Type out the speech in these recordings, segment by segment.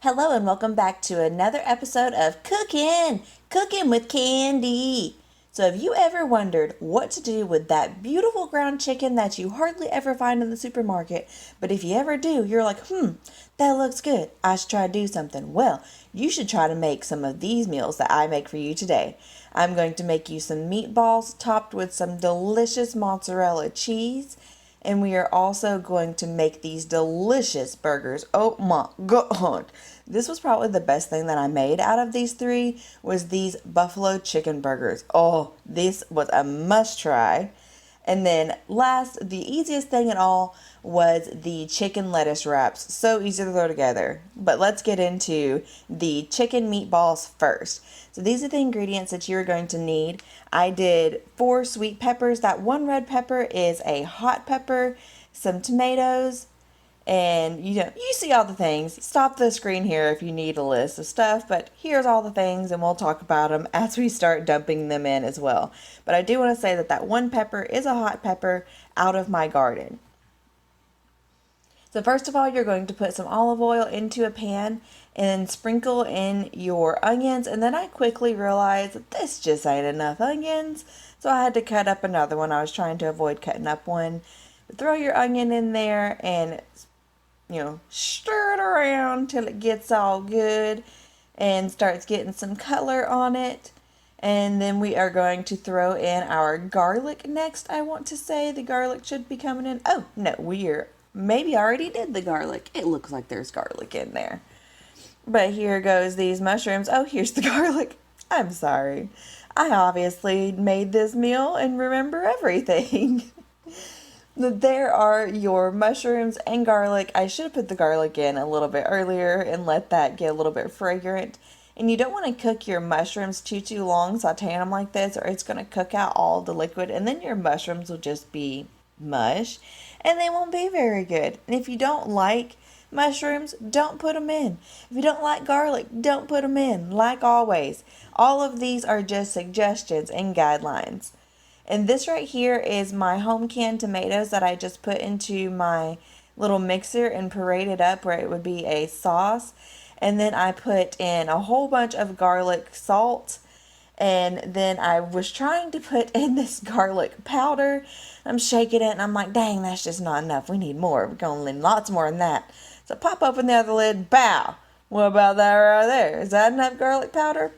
Hello and welcome back to another episode of Cooking with Candy. So have you ever wondered what to do with that beautiful ground chicken that you hardly ever find in the supermarket, but if you ever do, you're like, that looks good. I should try to do something. Well, you should try to make some of these meals that I make for you today. I'm going to make you some meatballs topped with some delicious mozzarella cheese. And we are also going to make these delicious burgers. Oh my god. This was probably the best thing that I made out of these three was these buffalo chicken burgers. Oh, this was a must try. And then last, the easiest thing at all was the chicken lettuce wraps. So easy to throw together. But let's get into the chicken meatballs first. So these are the ingredients that you're going to need. I did 4 sweet peppers. That one red pepper is a hot pepper, some tomatoes, and you see all the things. Stop the screen here if you need a list of stuff, but here's all the things and we'll talk about them as we start dumping them in as well. But I do want to say that that one pepper is a hot pepper out of my garden. So first of all, you're going to put some olive oil into a pan and sprinkle in your onions. And then I quickly realized that this just ain't enough onions. So I had to cut up another one. I was trying to avoid cutting up one. But throw your onion in there and, stir it around till it gets all good and starts getting some color on it. And then we are going to throw in our garlic next, I want to say. The garlic should be coming in. Oh, no, maybe I already did the garlic. It looks like there's garlic in there. But here goes these mushrooms. Oh, here's the garlic. I'm sorry. I obviously made this meal and remember everything. There are your mushrooms and garlic. I should have put the garlic in a little bit earlier and let that get a little bit fragrant. And you don't want to cook your mushrooms too long, sauteing them like this, or it's going to cook out all the liquid, and then your mushrooms will just be mush, and they won't be very good. And if you don't like mushrooms, don't put them in. If you don't like garlic, don't put them in. Like always, all of these are just suggestions and guidelines. And this right here is my home canned tomatoes that I just put into my little mixer and pureed up where it would be a sauce. And then I put in a whole bunch of garlic salt. And then I was trying to put in this garlic powder. I'm shaking it and I'm like, dang, that's just not enough. We need more. We're going to need lots more than that. So pop open the other lid. Bow. What about that right there? Is that enough garlic powder?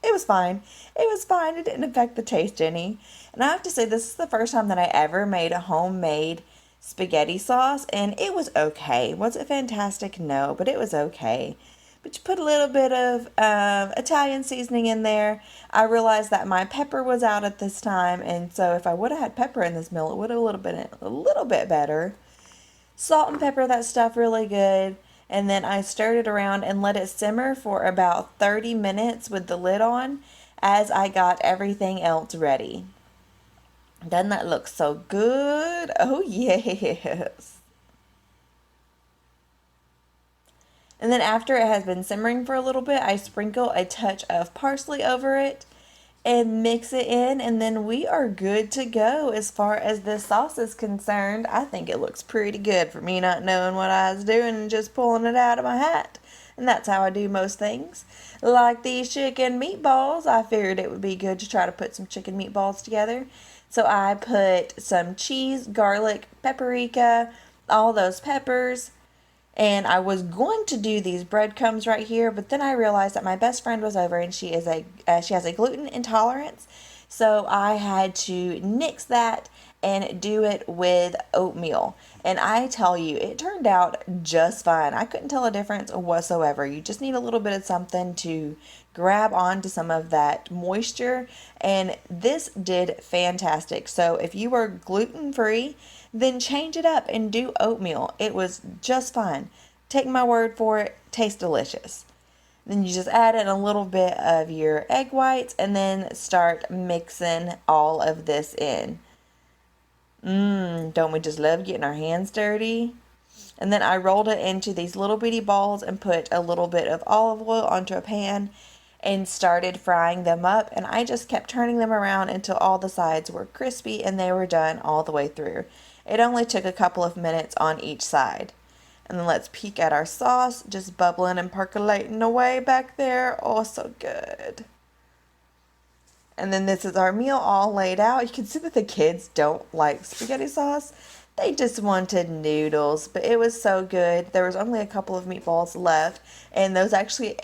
It was fine. It was fine. It didn't affect the taste any. And I have to say, this is the first time that I ever made a homemade spaghetti sauce, and it was okay. Was it fantastic? No, but it was okay. But you put a little bit of Italian seasoning in there. I realized that my pepper was out at this time, and so if I would have had pepper in this meal, it would have been a little bit better. Salt and pepper that stuff really good. And then I stirred it around and let it simmer for about 30 minutes with the lid on as I got everything else ready. Doesn't that look so good? Oh, yes. And then after it has been simmering for a little bit, I sprinkle a touch of parsley over it and mix it in, and then we are good to go as far as this sauce is concerned. I think it looks pretty good for me not knowing what I was doing and just pulling it out of my hat. And that's how I do most things. Like these chicken meatballs, I figured it would be good to try to put some chicken meatballs together. So I put some cheese, garlic, paprika, all those peppers, and I was going to do these breadcrumbs right here, but then I realized that my best friend was over and she has a gluten intolerance. So I had to nix that and do it with oatmeal. And I tell you, it turned out just fine. I couldn't tell a difference whatsoever. You just need a little bit of something to grab onto some of that moisture. And this did fantastic. So if you are gluten free, then change it up and do oatmeal. It was just fine. Take my word for it, tastes delicious. Then you just add in a little bit of your egg whites and then start mixing all of this in. Don't we just love getting our hands dirty? And then I rolled it into these little bitty balls and put a little bit of olive oil onto a pan and started frying them up. And I just kept turning them around until all the sides were crispy and they were done all the way through. It only took a couple of minutes on each side. And then let's peek at our sauce, just bubbling and percolating away back there. Oh, so good. And then this is our meal all laid out. You can see that the kids don't like spaghetti sauce. They just wanted noodles, but it was so good. There was only a couple of meatballs left, and those actually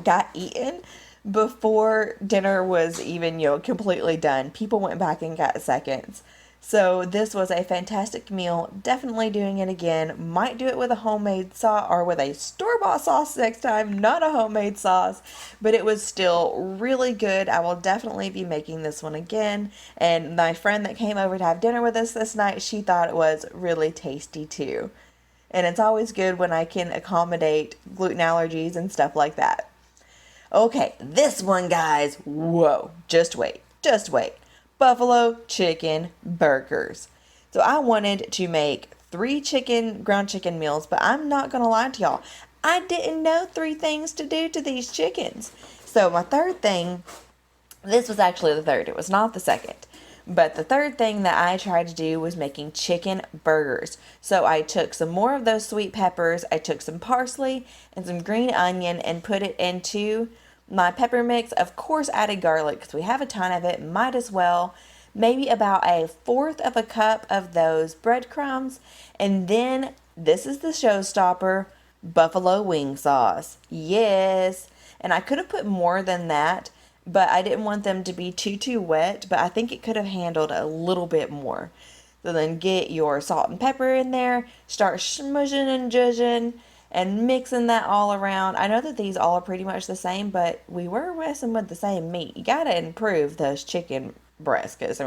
got eaten before dinner was even, completely done. People went back and got seconds. So this was a fantastic meal. Definitely doing it again. Might do it with a homemade sauce or with a store-bought sauce next time, not a homemade sauce, but it was still really good. I will definitely be making this one again. And my friend that came over to have dinner with us this night, she thought it was really tasty too. And it's always good when I can accommodate gluten allergies and stuff like that. Okay, this one, guys. Whoa, just wait. Buffalo chicken burgers. So I wanted to make 3 ground chicken meals, but I'm not going to lie to y'all. I didn't know 3 things to do to these chickens. So my third thing, this was actually the third. It was not the second. But the third thing that I tried to do was making chicken burgers. So I took some more of those sweet peppers. I took some parsley and some green onion and put it into my pepper mix. Of course, added garlic because we have a ton of it. Might as well. Maybe about 1/4 of a cup of those breadcrumbs. And then, this is the showstopper, buffalo wing sauce. Yes. And I could have put more than that, but I didn't want them to be too wet. But I think it could have handled a little bit more. So then get your salt and pepper in there. Start smushing and zhuzhing and mixing that all around. I know that these all are pretty much the same, but we were messing with the same meat. You gotta improve those chicken breasts, because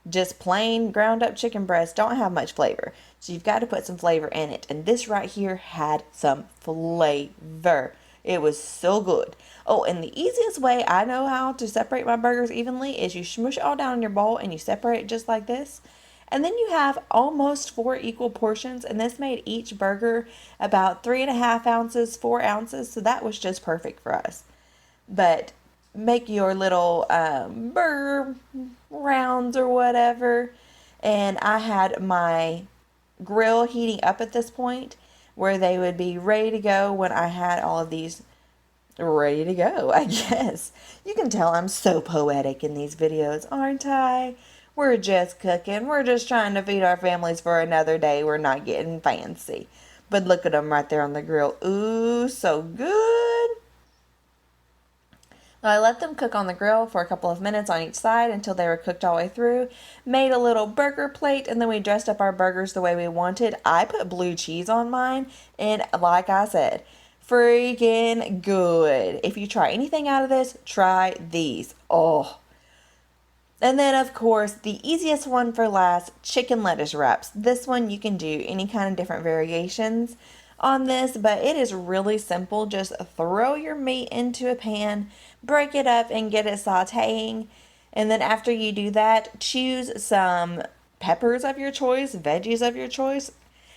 just plain ground up chicken breasts don't have much flavor. So you've got to put some flavor in it. And this right here had some flavor. It was so good. Oh, and the easiest way I know how to separate my burgers evenly is you smush it all down in your bowl and you separate it just like this. And then you have almost 4 equal portions, and this made each burger about 3.5 ounces, 4 ounces, so that was just perfect for us. But make your little burger rounds or whatever, and I had my grill heating up at this point where they would be ready to go when I had all of these ready to go, I guess. You can tell I'm so poetic in these videos, aren't I? We're just cooking. We're just trying to feed our families for another day. We're not getting fancy. But look at them right there on the grill. Ooh, so good. I let them cook on the grill for a couple of minutes on each side until they were cooked all the way through. Made a little burger plate, and then we dressed up our burgers the way we wanted. I put blue cheese on mine, and like I said, freaking good. If you try anything out of this, try these. Oh. And then, of course, the easiest one for last, chicken lettuce wraps. This one you can do any kind of different variations on this, but it is really simple. Just throw your meat into a pan, break it up, and get it sauteing. And then after you do that, choose some peppers of your choice, veggies of your choice,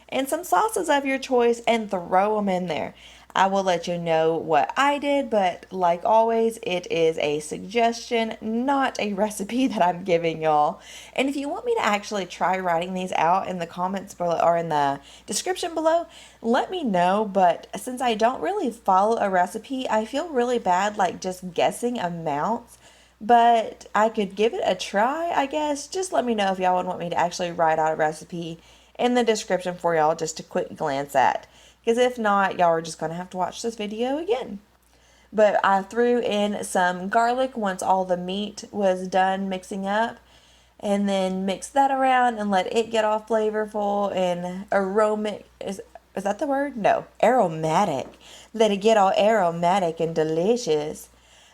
and some sauces of your choice, and throw them in there. I will let you know what I did, but like always, it is a suggestion, not a recipe that I'm giving y'all. And if you want me to actually try writing these out in the comments below or in the description below, let me know. But since I don't really follow a recipe, I feel really bad like just guessing amounts. But I could give it a try, I guess. Just let me know if y'all would want me to actually write out a recipe in the description for y'all just a quick glance at. Because if not, y'all are just going to have to watch this video again. But I threw in some garlic once all the meat was done mixing up. And then mixed that around and let it get all flavorful and aromatic. Is that the word? No. Aromatic. Let it get all aromatic and delicious.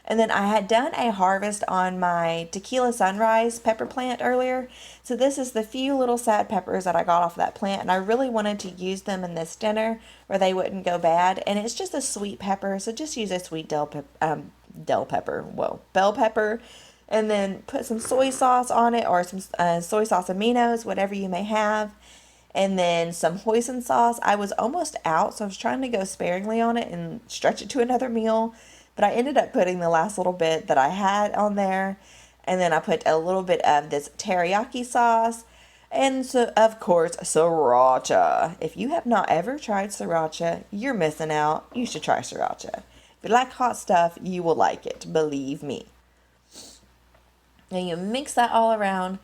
And then I had done a harvest on my tequila sunrise pepper plant earlier. So this is the few little sad peppers that I got off that plant. And I really wanted to use them in this dinner where they wouldn't go bad. And it's just a sweet pepper. So just use a sweet bell pepper. And then put some soy sauce on it or some soy sauce aminos, whatever you may have. And then some hoisin sauce. I was almost out, so I was trying to go sparingly on it and stretch it to another meal. But I ended up putting the last little bit that I had on there. And then I put a little bit of this teriyaki sauce, And so, of course, sriracha. If you have not ever tried sriracha, you're missing out. You should try sriracha. If you like hot stuff, you will like it. Believe me. Now you mix that all around,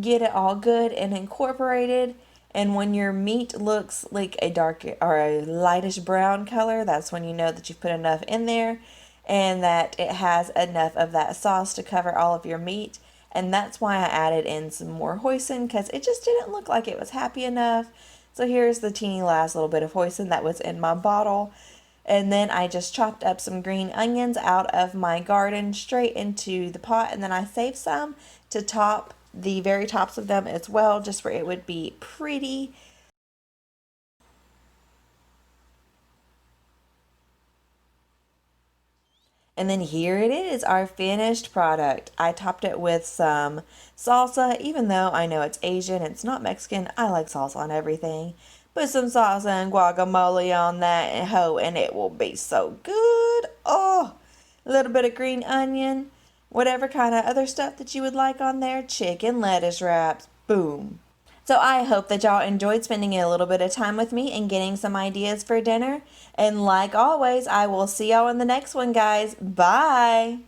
get it all good and incorporated. And when your meat looks like a dark or a lightish brown color, that's when you know that you've put enough in there and that it has enough of that sauce to cover all of your meat. And that's why I added in some more hoisin, because it just didn't look like it was happy enough. So here's the teeny last little bit of hoisin that was in my bottle. And then I just chopped up some green onions out of my garden straight into the pot. And then I saved some to top the very tops of them as well, just where it would be pretty. And then here it is, our finished product. I topped it with some salsa, even though I know it's Asian, it's not Mexican. I like salsa on everything. Put some salsa and guacamole on that and it will be so good. Oh, a little bit of green onion, whatever kind of other stuff that you would like on there. Chicken lettuce wraps. Boom. So I hope that y'all enjoyed spending a little bit of time with me and getting some ideas for dinner. And like always, I will see y'all in the next one, guys. Bye.